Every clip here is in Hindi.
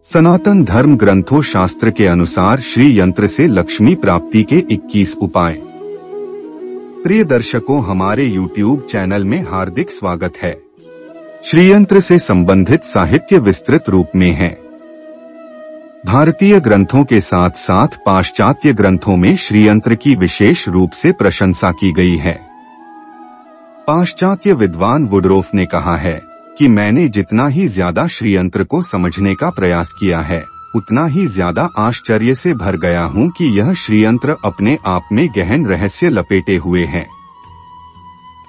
सनातन धर्म ग्रंथों शास्त्र के अनुसार श्री यंत्र से लक्ष्मी प्राप्ति के 21 उपाय। प्रिय दर्शकों, हमारे YouTube चैनल में हार्दिक स्वागत है। श्री यंत्र से संबंधित साहित्य विस्तृत रूप में है। भारतीय ग्रंथों के साथ साथ पाश्चात्य ग्रंथों में श्री यंत्र की विशेष रूप से प्रशंसा की गई है। पाश्चात्य विद्वान वुडरोफ ने कहा है कि मैंने जितना ही ज्यादा श्री यंत्र को समझने का प्रयास किया है, उतना ही ज्यादा आश्चर्य से भर गया हूँ कि यह श्री यंत्र अपने आप में गहन रहस्य लपेटे हुए है।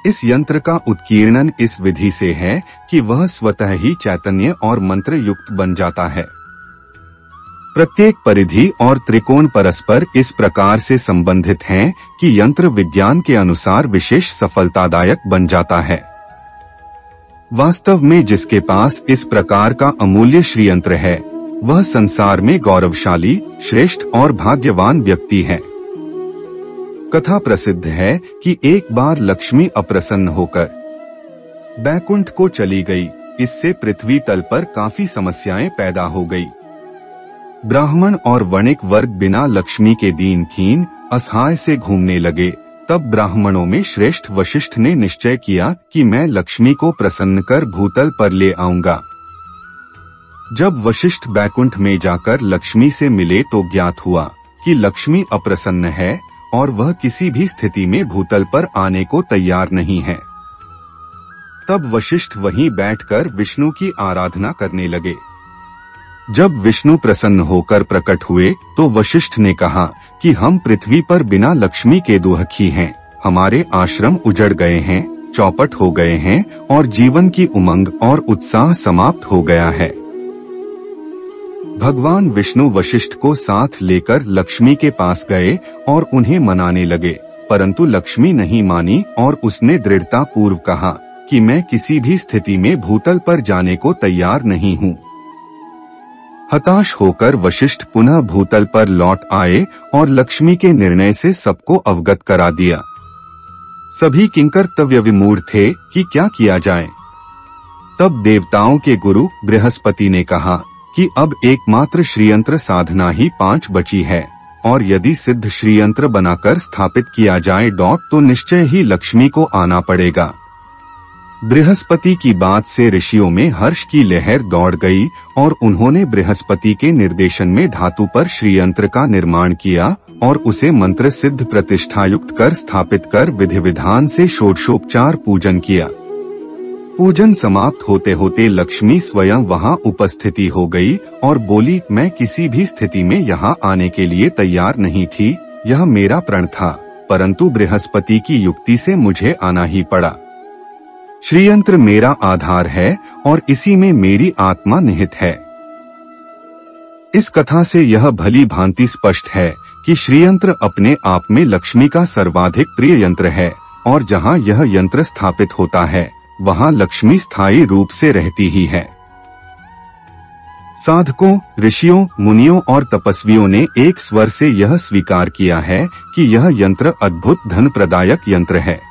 इस यंत्र का उत्कीर्णन इस विधि से है कि वह स्वतः ही चैतन्य और मंत्र युक्त बन जाता है। प्रत्येक परिधि और त्रिकोण परस्पर इस प्रकार से संबंधित हैं कि यंत्र विज्ञान के अनुसार विशेष सफलतादायक बन जाता है। वास्तव में जिसके पास इस प्रकार का अमूल्य श्री यंत्र है, वह संसार में गौरवशाली, श्रेष्ठ और भाग्यवान व्यक्ति है। कथा प्रसिद्ध है कि एक बार लक्ष्मी अप्रसन्न होकर बैकुंठ को चली गई। इससे पृथ्वी तल पर काफी समस्याएं पैदा हो गई। ब्राह्मण और वणिक वर्ग बिना लक्ष्मी के दीन-हीन असहाय से घूमने लगे। तब ब्राह्मणों में श्रेष्ठ वशिष्ठ ने निश्चय किया कि मैं लक्ष्मी को प्रसन्न कर भूतल पर ले आऊंगा। जब वशिष्ठ बैकुंठ में जाकर लक्ष्मी से मिले तो ज्ञात हुआ कि लक्ष्मी अप्रसन्न है और वह किसी भी स्थिति में भूतल पर आने को तैयार नहीं है। तब वशिष्ठ वहीं बैठकर विष्णु की आराधना करने लगे। जब विष्णु प्रसन्न होकर प्रकट हुए तो वशिष्ठ ने कहा कि हम पृथ्वी पर बिना लक्ष्मी के दुखी हैं। हमारे आश्रम उजड़ गए हैं, चौपट हो गए हैं और जीवन की उमंग और उत्साह समाप्त हो गया है। भगवान विष्णु वशिष्ठ को साथ लेकर लक्ष्मी के पास गए और उन्हें मनाने लगे, परंतु लक्ष्मी नहीं मानी और उसने दृढ़ता पूर्व कहा कि मैं किसी भी स्थिति में भूतल पर जाने को तैयार नहीं हूँ। हताश होकर वशिष्ठ पुनः भूतल पर लौट आए और लक्ष्मी के निर्णय से सबको अवगत करा दिया। सभी किंकर्तव्य विमूढ़ थे कि क्या किया जाए। तब देवताओं के गुरु बृहस्पति ने कहा कि अब एकमात्र श्रीयंत्र साधना ही 5 बची है और यदि सिद्ध श्रीयंत्र बनाकर स्थापित किया जाए तो निश्चय ही लक्ष्मी को आना पड़ेगा। बृहस्पति की बात से ऋषियों में हर्ष की लहर दौड़ गई और उन्होंने बृहस्पति के निर्देशन में धातु पर श्रीयंत्र का निर्माण किया और उसे मंत्र सिद्ध प्रतिष्ठा युक्त कर स्थापित कर विधि विधान से षोडशोपचार पूजन किया। पूजन समाप्त होते होते लक्ष्मी स्वयं वहां उपस्थिति हो गई और बोली, मैं किसी भी स्थिति में यहाँ आने के लिए तैयार नहीं थी। यह मेरा प्रण था, परंतु बृहस्पति की युक्ति से मुझे आना ही पड़ा। श्रीयंत्र मेरा आधार है और इसी में मेरी आत्मा निहित है। इस कथा से यह भली भांति स्पष्ट है कि श्रीयंत्र अपने आप में लक्ष्मी का सर्वाधिक प्रिय यंत्र है और जहाँ यह यंत्र स्थापित होता है, वहाँ लक्ष्मी स्थायी रूप से रहती ही है। साधकों, ऋषियों, मुनियों और तपस्वियों ने एक स्वर से यह स्वीकार किया है कि यह यंत्र अद्भुत धन प्रदायक यंत्र है।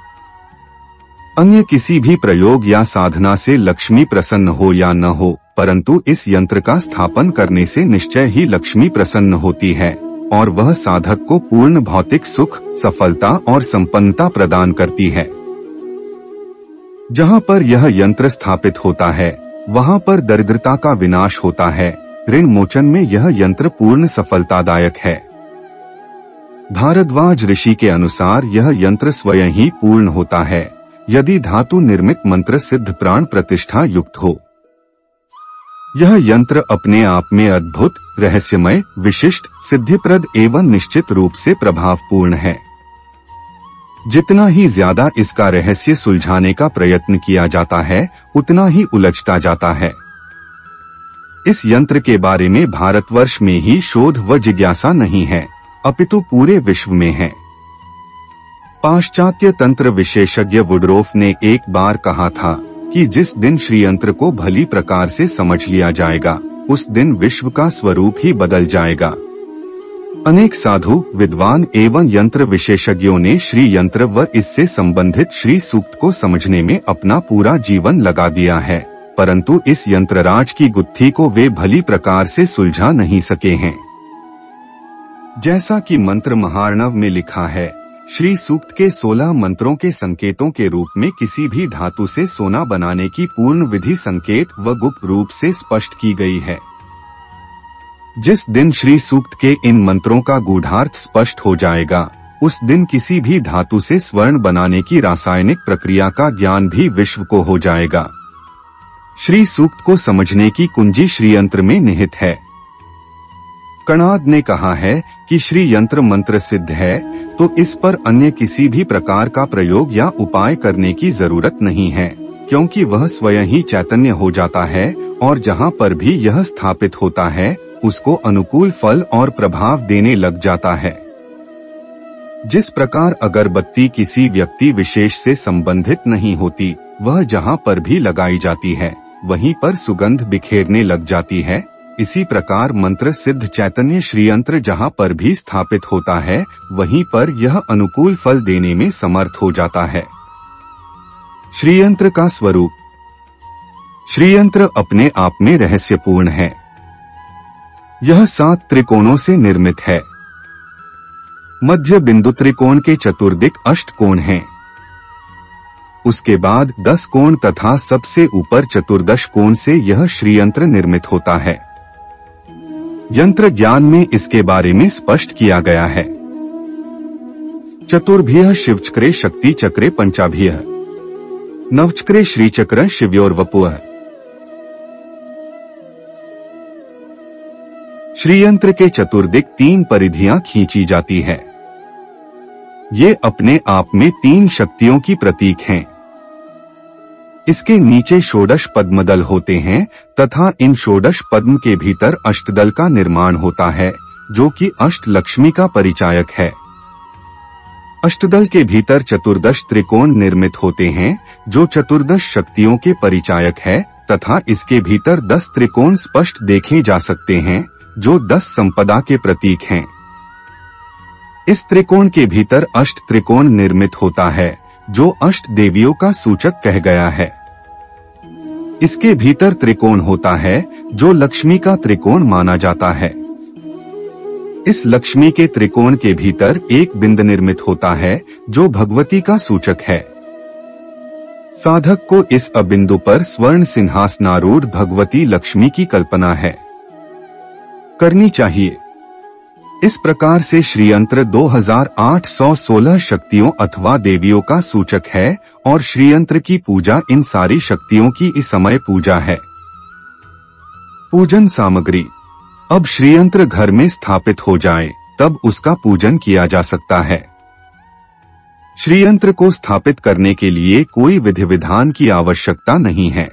अन्य किसी भी प्रयोग या साधना से लक्ष्मी प्रसन्न हो या न हो, परंतु इस यंत्र का स्थापन करने से निश्चय ही लक्ष्मी प्रसन्न होती है और वह साधक को पूर्ण भौतिक सुख, सफलता और संपन्नता प्रदान करती है। जहाँ पर यह यंत्र स्थापित होता है, वहाँ पर दरिद्रता का विनाश होता है। ऋण मोचन में यह यंत्र पूर्ण सफलतादायक है। भारद्वाज ऋषि के अनुसार यह यंत्र स्वयं ही पूर्ण होता है यदि धातु निर्मित मंत्र सिद्ध प्राण प्रतिष्ठा युक्त हो। यह यंत्र अपने आप में अद्भुत, रहस्यमय, विशिष्ट, सिद्धिप्रद एवं निश्चित रूप से प्रभावपूर्ण है। जितना ही ज्यादा इसका रहस्य सुलझाने का प्रयत्न किया जाता है, उतना ही उलझता जाता है। इस यंत्र के बारे में भारतवर्ष में ही शोध व जिज्ञासा नहीं है, अपितु पूरे विश्व में है। पाश्चात्य तंत्र विशेषज्ञ वुडरोफ ने एक बार कहा था कि जिस दिन श्रीयंत्र को भली प्रकार से समझ लिया जाएगा, उस दिन विश्व का स्वरूप ही बदल जाएगा। अनेक साधु, विद्वान एवं यंत्र विशेषज्ञों ने श्री यंत्र व इससे संबंधित श्री सूक्त को समझने में अपना पूरा जीवन लगा दिया है, परंतु इस यंत्रराज की गुत्थी को वे भली प्रकार से सुलझा नहीं सके हैं। जैसा कि मंत्र महार्णव में लिखा है, श्री सूक्त के 16 मंत्रों के संकेतों के रूप में किसी भी धातु से सोना बनाने की पूर्ण विधि संकेत व गुप्त रूप से स्पष्ट की गई है। जिस दिन श्री सूक्त के इन मंत्रों का गूढ़ार्थ स्पष्ट हो जाएगा, उस दिन किसी भी धातु से स्वर्ण बनाने की रासायनिक प्रक्रिया का ज्ञान भी विश्व को हो जाएगा। श्री सूक्त को समझने की कुंजी श्रीयंत्र में निहित है। कणाद ने कहा है कि श्री यंत्र मंत्र सिद्ध है, तो इस पर अन्य किसी भी प्रकार का प्रयोग या उपाय करने की जरूरत नहीं है, क्योंकि वह स्वयं ही चैतन्य हो जाता है और जहाँ पर भी यह स्थापित होता है उसको अनुकूल फल और प्रभाव देने लग जाता है। जिस प्रकार अगरबत्ती किसी व्यक्ति विशेष से संबंधित नहीं होती, वह जहाँ पर भी लगाई जाती है वहीं पर सुगंध बिखेरने लग जाती है, इसी प्रकार मंत्र सिद्ध चैतन्य श्रीयंत्र जहाँ पर भी स्थापित होता है वहीं पर यह अनुकूल फल देने में समर्थ हो जाता है। श्रीयंत्र का स्वरूप। श्रीयंत्र अपने आप में रहस्यपूर्ण है। यह 7 त्रिकोणों से निर्मित है। मध्य बिंदु त्रिकोण के चतुर्दिक 8 कोण हैं। उसके बाद 10 कोण तथा सबसे ऊपर 14 कोण से यह श्रीयंत्र निर्मित होता है। यंत्र ज्ञान में इसके बारे में स्पष्ट किया गया है। चतुर्भ्यः शिवचक्रे शक्ति चक्रे पंचाभ्यः नवचक्रे श्रीचक्र शिव्योर्वपुः। श्रीयंत्र के चतुर्दिक 3 परिधियां खींची जाती है। ये अपने आप में 3 शक्तियों की प्रतीक हैं। इसके नीचे षोडश पद्मदल होते हैं तथा इन षोडश पद्म के भीतर अष्टदल का निर्माण होता है, जो कि अष्ट लक्ष्मी का परिचायक है। अष्टदल के भीतर 14 त्रिकोण निर्मित होते हैं, जो 14 शक्तियों के परिचायक है, तथा इसके भीतर 10 त्रिकोण स्पष्ट देखे जा सकते हैं, जो 10 संपदा के प्रतीक हैं। इस त्रिकोण के भीतर अष्ट त्रिकोण निर्मित होता है, जो अष्ट देवियों का सूचक कह गया है। इसके भीतर त्रिकोण होता है जो लक्ष्मी का त्रिकोण माना जाता है। इस लक्ष्मी के त्रिकोण के भीतर एक बिंद निर्मित होता है, जो भगवती का सूचक है। साधक को इस अबिंदु पर स्वर्ण सिंहासनारूढ़ भगवती लक्ष्मी की कल्पना है करनी चाहिए। इस प्रकार से श्रीयंत्र 2816 शक्तियों अथवा देवियों का सूचक है और श्रीयंत्र की पूजा इन सारी शक्तियों की इस समय पूजा है। पूजन सामग्री। अब श्रीयंत्र घर में स्थापित हो जाए तब उसका पूजन किया जा सकता है। श्रीयंत्र को स्थापित करने के लिए कोई विधि विधान की आवश्यकता नहीं है।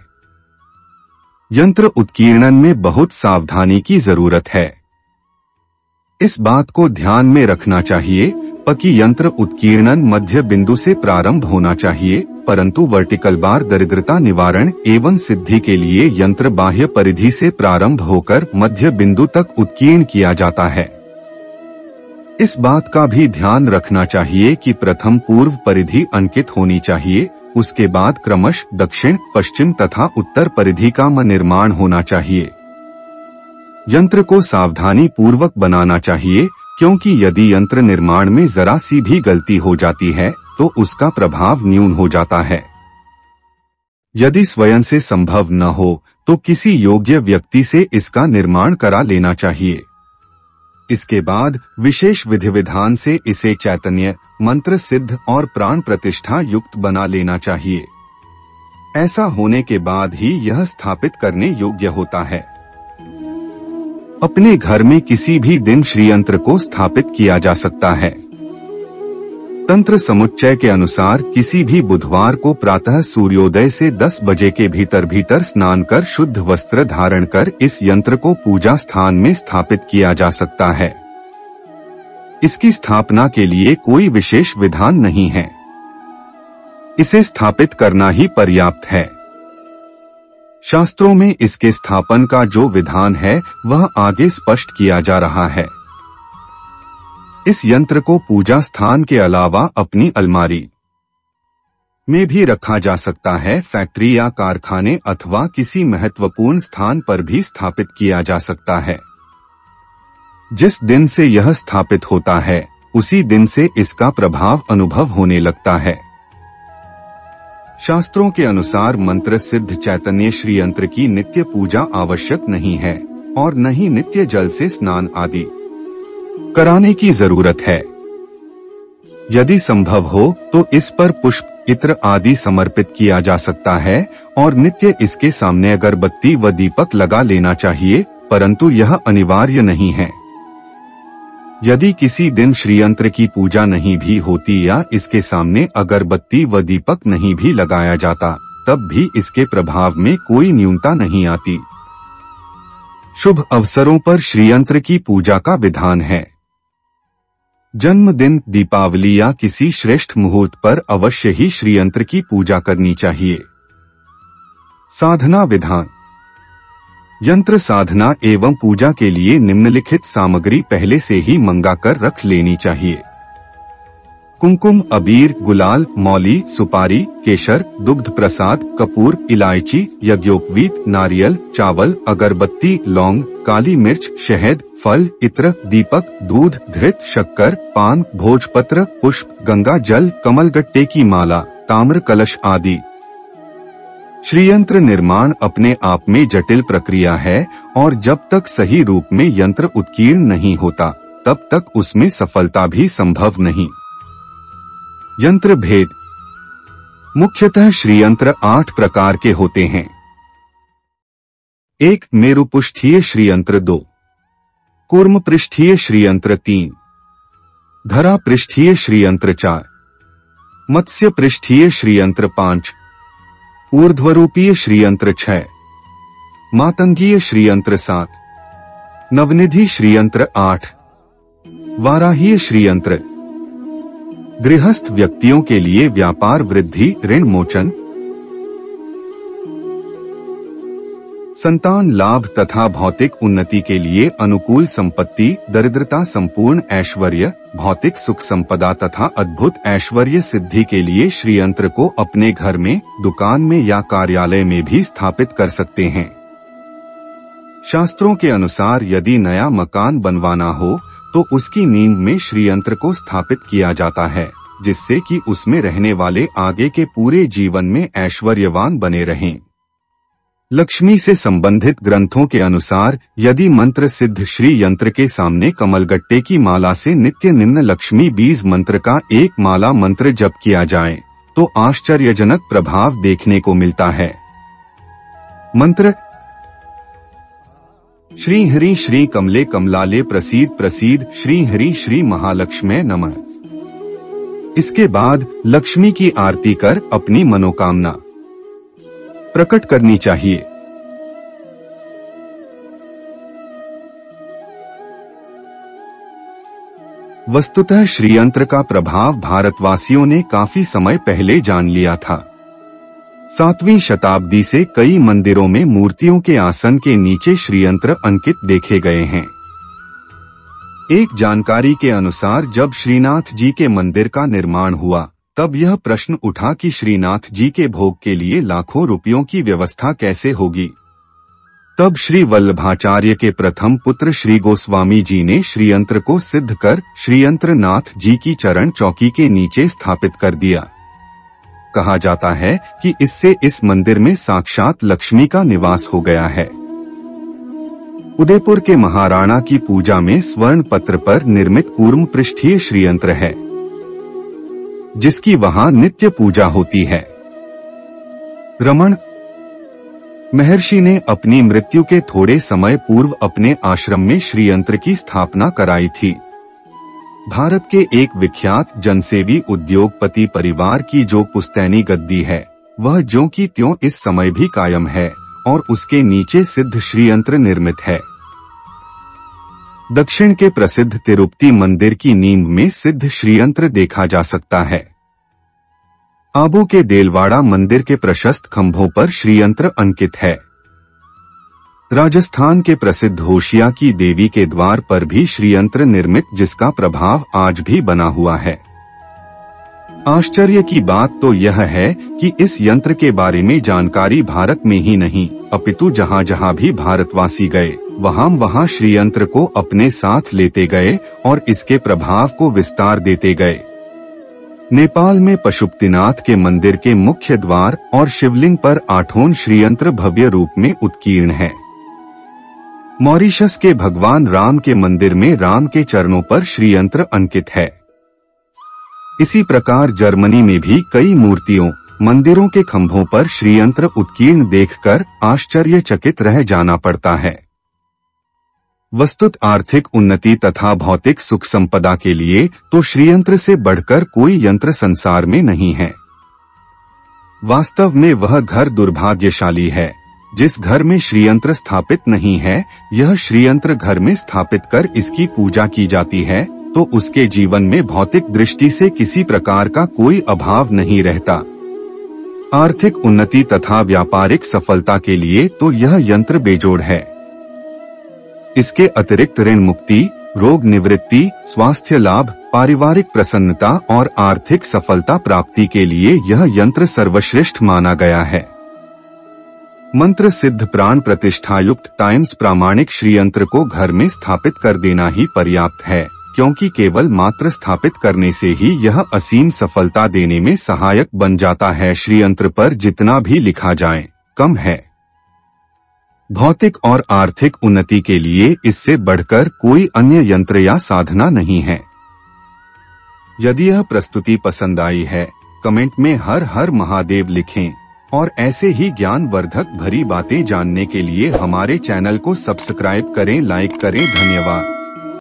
यंत्र उत्कीर्णन में बहुत सावधानी की जरूरत है। इस बात को ध्यान में रखना चाहिए कि यंत्र उत्कीर्णन मध्य बिंदु से प्रारंभ होना चाहिए, परंतु वर्टिकल बार दरिद्रता निवारण एवं सिद्धि के लिए यंत्र बाह्य परिधि से प्रारंभ होकर मध्य बिंदु तक उत्कीर्ण किया जाता है। इस बात का भी ध्यान रखना चाहिए कि प्रथम पूर्व परिधि अंकित होनी चाहिए, उसके बाद क्रमश दक्षिण, पश्चिम तथा उत्तर परिधि का निर्माण होना चाहिए। यंत्र को सावधानी पूर्वक बनाना चाहिए, क्योंकि यदि यंत्र निर्माण में जरा सी भी गलती हो जाती है तो उसका प्रभाव न्यून हो जाता है। यदि स्वयं से संभव न हो तो किसी योग्य व्यक्ति से इसका निर्माण करा लेना चाहिए। इसके बाद विशेष विधि विधान से इसे चैतन्य, मंत्र सिद्ध और प्राण प्रतिष्ठा युक्त बना लेना चाहिए। ऐसा होने के बाद ही यह स्थापित करने योग्य होता है। अपने घर में किसी भी दिन श्रीयंत्र को स्थापित किया जा सकता है। तंत्र समुच्चय के अनुसार किसी भी बुधवार को प्रातः सूर्योदय से 10 बजे के भीतर स्नान कर शुद्ध वस्त्र धारण कर इस यंत्र को पूजा स्थान में स्थापित किया जा सकता है। इसकी स्थापना के लिए कोई विशेष विधान नहीं है। इसे स्थापित करना ही पर्याप्त है। शास्त्रों में इसके स्थापन का जो विधान है वह आगे स्पष्ट किया जा रहा है। इस यंत्र को पूजा स्थान के अलावा अपनी अलमारी, में भी रखा जा सकता है। फैक्ट्री या कारखाने अथवा किसी महत्वपूर्ण स्थान पर भी स्थापित किया जा सकता है। जिस दिन से यह स्थापित होता है उसी दिन से इसका प्रभाव अनुभव होने लगता है। शास्त्रों के अनुसार मंत्र सिद्ध चैतन्य श्री यंत्र की नित्य पूजा आवश्यक नहीं है और न ही नित्य जल से स्नान आदि कराने की जरूरत है। यदि संभव हो तो इस पर पुष्प, इत्र आदि समर्पित किया जा सकता है और नित्य इसके सामने अगरबत्ती व दीपक लगा लेना चाहिए, परंतु यह अनिवार्य नहीं है। यदि किसी दिन श्रीयंत्र की पूजा नहीं भी होती या इसके सामने अगरबत्ती व दीपक नहीं भी लगाया जाता, तब भी इसके प्रभाव में कोई न्यूनता नहीं आती। शुभ अवसरों पर श्रीयंत्र की पूजा का विधान है। जन्मदिन, दीपावली या किसी श्रेष्ठ मुहूर्त पर अवश्य ही श्रीयंत्र की पूजा करनी चाहिए। साधना विधान। यंत्र साधना एवं पूजा के लिए निम्नलिखित सामग्री पहले से ही मंगाकर रख लेनी चाहिए। कुमकुम, अबीर, गुलाल, मौली, सुपारी, केशर, दुग्ध प्रसाद, कपूर, इलायची, यज्ञोपवीत, नारियल, चावल, अगरबत्ती, लौंग, काली मिर्च, शहद, फल, इत्र, दीपक, दूध, घृत, शक्कर, पान, भोजपत्र, पुष्प, गंगा जल, कमलगट्टे की माला, ताम्र कलश आदि। श्रीयंत्र निर्माण अपने आप में जटिल प्रक्रिया है और जब तक सही रूप में यंत्र उत्कीर्ण नहीं होता तब तक उसमें सफलता भी संभव नहीं। यंत्र भेद। मुख्यतः श्रीयंत्र 8 प्रकार के होते हैं। 1. मेरुपृष्ठीय श्रीयंत्र 2. कूर्म पृष्ठीय श्रीयंत्र 3. धरा पृष्ठीय श्रीयंत्र 4. मत्स्य पृष्ठीय श्रीयंत्र 5. ऊर्ध्वरूपीय श्रीयंत्र 6. मातंगीय श्रीयंत्र 7. नवनिधि श्रीयंत्र 8. वाराहीय श्रीयंत्र। गृहस्थ व्यक्तियों के लिए व्यापार वृद्धि, ऋण मोचन, संतान लाभ तथा भौतिक उन्नति के लिए अनुकूल संपत्ति, दरिद्रता संपूर्ण ऐश्वर्य, भौतिक सुख संपदा तथा अद्भुत ऐश्वर्य सिद्धि के लिए श्रीयंत्र को अपने घर में, दुकान में या कार्यालय में भी स्थापित कर सकते हैं। शास्त्रों के अनुसार यदि नया मकान बनवाना हो तो उसकी नींव में श्रीयंत्र को स्थापित किया जाता है, जिससे कि उसमें रहने वाले आगे के पूरे जीवन में ऐश्वर्यवान बने रहें। लक्ष्मी से संबंधित ग्रंथों के अनुसार यदि मंत्र सिद्ध श्री यंत्र के सामने कमलगट्टे की माला से नित्य निम्न लक्ष्मी बीज मंत्र का एक माला मंत्र जप किया जाए तो आश्चर्यजनक प्रभाव देखने को मिलता है। मंत्र। श्री हरि श्री कमले कमलाले प्रसीद प्रसीद श्री हरि श्री महालक्ष्मी नमः। इसके बाद लक्ष्मी की आरती कर अपनी मनोकामना प्रकट करनी चाहिए। वस्तुतः श्रीयंत्र का प्रभाव भारतवासियों ने काफी समय पहले जान लिया था। 7वीं शताब्दी से कई मंदिरों में मूर्तियों के आसन के नीचे श्रीयंत्र अंकित देखे गए हैं। एक जानकारी के अनुसार जब श्रीनाथ जी के मंदिर का निर्माण हुआ तब यह प्रश्न उठा कि श्रीनाथ जी के भोग के लिए लाखों रुपयों की व्यवस्था कैसे होगी। तब श्री वल्लभाचार्य के प्रथम पुत्र श्री गोस्वामी जी ने श्रीयंत्र को सिद्ध कर श्रीयंत्र नाथ जी की चरण चौकी के नीचे स्थापित कर दिया। कहा जाता है कि इससे इस मंदिर में साक्षात लक्ष्मी का निवास हो गया है। उदयपुर के महाराणा की पूजा में स्वर्ण पत्र पर निर्मित कूर्म पृष्ठीय श्रीयंत्र है, जिसकी वहां नित्य पूजा होती है। रमण महर्षि ने अपनी मृत्यु के थोड़े समय पूर्व अपने आश्रम में श्रीयंत्र की स्थापना कराई थी। भारत के एक विख्यात जनसेवी उद्योगपति परिवार की जो पुस्तैनी गद्दी है वह ज्यों की त्यों इस समय भी कायम है और उसके नीचे सिद्ध श्रीयंत्र निर्मित है। दक्षिण के प्रसिद्ध तिरुपति मंदिर की नींव में सिद्ध श्रीयंत्र देखा जा सकता है। आबू के देलवाड़ा मंदिर के प्रशस्त खंभों पर श्रीयंत्र अंकित है। राजस्थान के प्रसिद्ध होशिया की देवी के द्वार पर भी श्रीयंत्र निर्मित, जिसका प्रभाव आज भी बना हुआ है। आश्चर्य की बात तो यह है कि इस यंत्र के बारे में जानकारी भारत में ही नहीं अपितु जहाँ जहाँ भी भारतवासी गए वहाँ श्री यंत्र को अपने साथ लेते गए और इसके प्रभाव को विस्तार देते गए। नेपाल में पशुपतिनाथ के मंदिर के मुख्य द्वार और शिवलिंग पर 8 श्रीयंत्र भव्य रूप में उत्कीर्ण है। मॉरिशस के भगवान राम के मंदिर में राम के चरणों पर श्रीयंत्र अंकित है। इसी प्रकार जर्मनी में भी कई मूर्तियों मंदिरों के खंभों पर श्रीयंत्र उत्कीर्ण देखकर आश्चर्यचकित रह जाना पड़ता है। वस्तुत आर्थिक उन्नति तथा भौतिक सुख संपदा के लिए तो श्रीयंत्र से बढ़कर कोई यंत्र संसार में नहीं है। वास्तव में वह घर दुर्भाग्यशाली है जिस घर में श्रीयंत्र स्थापित नहीं है। यह श्रीयंत्र घर में स्थापित कर इसकी पूजा की जाती है तो उसके जीवन में भौतिक दृष्टि से किसी प्रकार का कोई अभाव नहीं रहता। आर्थिक उन्नति तथा व्यापारिक सफलता के लिए तो यह यंत्र बेजोड़ है। इसके अतिरिक्त ऋण मुक्ति, रोग निवृत्ति, स्वास्थ्य लाभ, पारिवारिक प्रसन्नता और आर्थिक सफलता प्राप्ति के लिए यह यंत्र सर्वश्रेष्ठ माना गया है। मंत्र सिद्ध प्राण प्रतिष्ठा युक्त टाइम्स प्रामाणिक श्रीयंत्र को घर में स्थापित कर देना ही पर्याप्त है, क्योंकि केवल मात्र स्थापित करने से ही यह असीम सफलता देने में सहायक बन जाता है। श्रीयंत्र पर जितना भी लिखा जाए कम है। भौतिक और आर्थिक उन्नति के लिए इससे बढ़कर कोई अन्य यंत्र या साधना नहीं है। यदि यह प्रस्तुति पसंद आई है कमेंट में हर हर महादेव लिखें और ऐसे ही ज्ञानवर्धक भरी बातें जानने के लिए हमारे चैनल को सब्सक्राइब करें, लाइक करें। धन्यवाद।